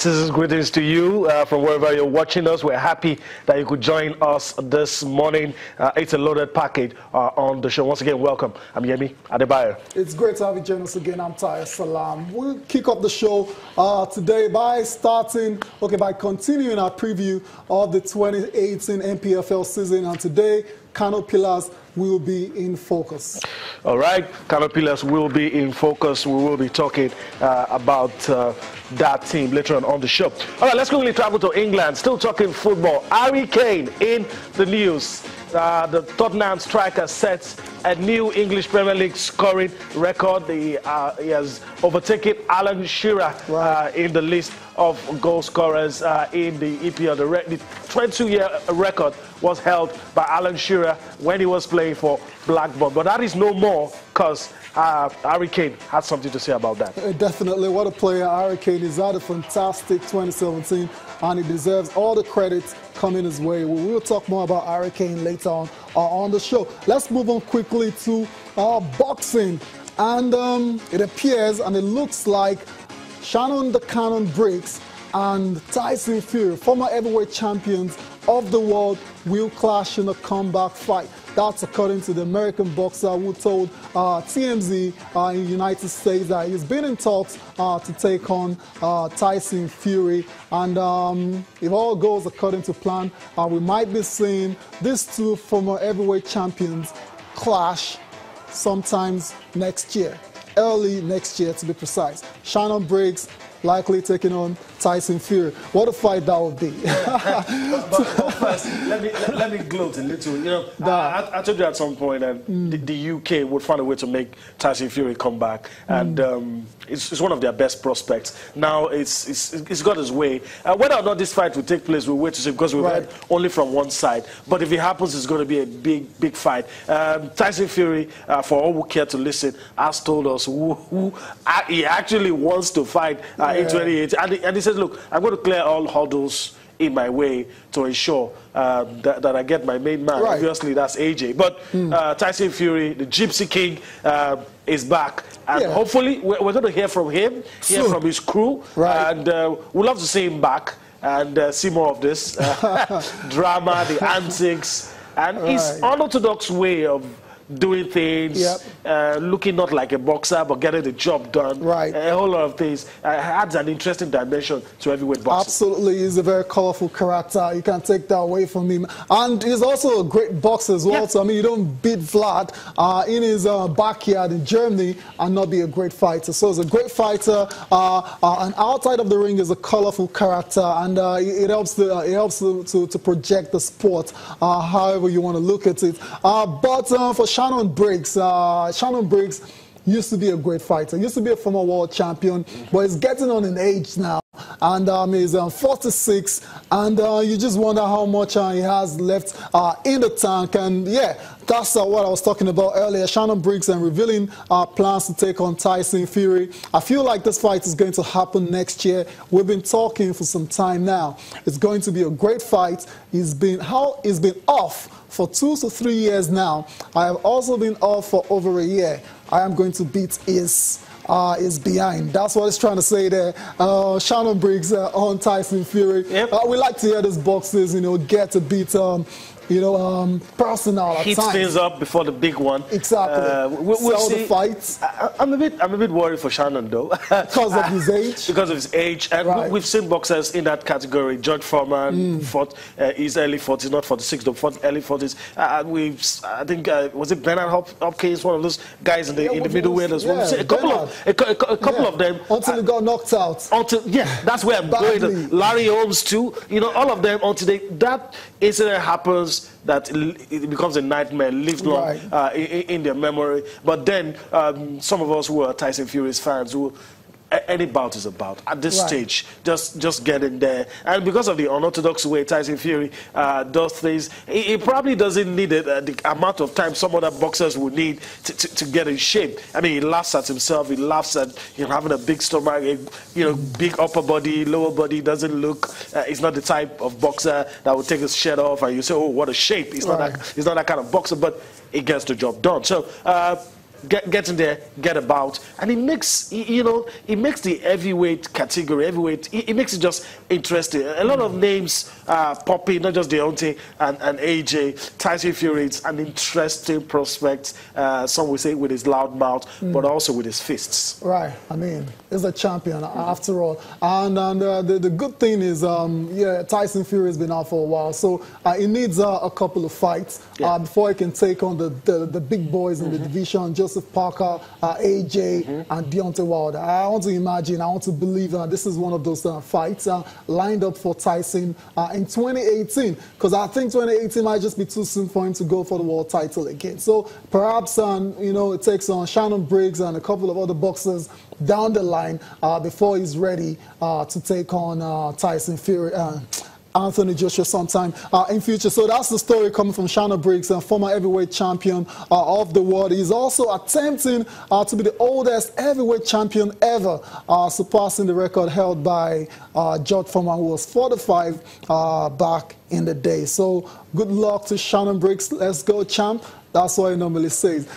Citizens, greetings to you from wherever you're watching us. We're happy that you could join us this morning. It's a loaded package on the show. Once again, welcome. I'm Yemi Adebayo. It's great to have you join us again. I'm Tayo Salam. We'll kick off the show today by continuing our preview of the 2018 NPFL season. And today, Kano Pillars will be in focus. All right, Kano Pillars will be in focus. We will be talking about that team later on the show. All right, let's quickly travel to England. Still talking football. Harry Kane in the news. The Tottenham striker sets a new English Premier League scoring record. He has overtaken Alan Shearer in the list of goal scorers in the EPL. The 22-year record was held by Alan Shearer when he was playing for Blackburn. But that is no more because Harry Kane had something to say about that. Definitely. What a player Harry Kane is. Had a fantastic 2017, and he deserves all the credit coming his way. We will talk more about Harry Kane later on the show. Let's move on quickly to boxing. And it appears and it looks like Shannon the Cannon Briggs and Tyson Fury, former heavyweight champions of the world, will clash in a comeback fight. That's according to the American boxer who told TMZ in the United States that he's been in talks to take on Tyson Fury. And if all goes according to plan, we might be seeing these two former heavyweight champions clash sometimes next year. Early next year, to be precise. Shannon Briggs likely taking on Tyson Fury. What a fight that would be. but first, let me gloat a little. You know, I told you at some point that the UK would find a way to make Tyson Fury come back, and it's one of their best prospects. Now it's got its way. Whether or not this fight will take place, we'll wait to see, because we've heard only from one side. But if it happens, it's going to be a big fight. Tyson Fury, for all who care to listen, has told us who he actually wants to fight in 2018, and he says, look, I'm going to clear all hurdles in my way to ensure that I get my main man. Obviously, that's AJ. But Tyson Fury, the Gypsy King, is back. And hopefully, we're going to hear from him, hear from his crew. And we'd love to see him back and see more of this drama, the antics, and his unorthodox way of doing things, looking not like a boxer, but getting the job done. A whole lot of things. Adds an interesting dimension to heavyweight boxing. Absolutely. He's a very colorful character. You can't take that away from him. And he's also a great boxer as well. So, I mean, you don't beat Vlad in his backyard in Germany and not be a great fighter. So he's a great fighter. And outside of the ring is a colorful character. And it helps to project the sport, however you want to look at it. But for Shannon Briggs used to be a great fighter, used to be a former world champion, but he's getting on in age now. And he's 46, and you just wonder how much he has left in the tank. And yeah, that's what I was talking about earlier. Shannon Briggs and revealing plans to take on Tyson Fury. I feel like this fight is going to happen next year. We've been talking for some time now. It's going to be a great fight. He's been off for 2 to 3 years now. I have also been off for over a year. I am going to beat his behind. That's what he's trying to say there. Shannon Briggs on Tyson Fury. We like to hear these boxers, get to beat personal at Heat times. things up before the big one. Exactly. We'll see. The fights. I'm a bit worried for Shannon, though. Because of his age? Because of his age. And we've seen boxers in that category. George Foreman fought his early 40s, not 46, but fought early 40s. I think, was it Bernard Hopkins, one of those guys in the middleweight as well? A couple of them. Until he got knocked out. That's where I'm going. Larry Holmes, too. All of them, until that incident happens, that it becomes a nightmare, lives long in their memory. But then some of us who are Tyson Fury's fans, who any bout is about at this stage, just get in there. And because of the unorthodox way Tyson Fury does things, he probably doesn't need the amount of time some other boxers would need to get in shape. I mean, he laughs at himself. He laughs at having a big stomach, big upper body, lower body. Doesn't look. He's not the type of boxer that would take his shirt off and you say, "Oh, what a shape." He's not that kind of boxer, but he gets the job done. So. get in there, get about, and it makes it makes the heavyweight category, it makes it just interesting. A lot of names popping, not just Deontay and AJ. Tyson Fury is an interesting prospect. Some will say with his loud mouth, but also with his fists. Right. I mean, he's a champion after all. And the good thing is, yeah, Tyson Fury has been out for a while, so he needs a couple of fights before he can take on the big boys in the division, Joseph Parker, AJ, and Deontay Wilder. I want to imagine, I want to believe that this is one of those fights lined up for Tyson in 2018, because I think 2018 might just be too soon for him to go for the world title again. So perhaps, it takes on Shannon Briggs and a couple of other boxers down the line before he's ready to take on Tyson Fury. Anthony Joshua sometime in future. So that's the story coming from Shannon Briggs, former heavyweight champion of the world. He's also attempting to be the oldest heavyweight champion ever, surpassing the record held by George Foreman, who was 45 back in the day. So good luck to Shannon Briggs. Let's go, champ. That's what he normally says.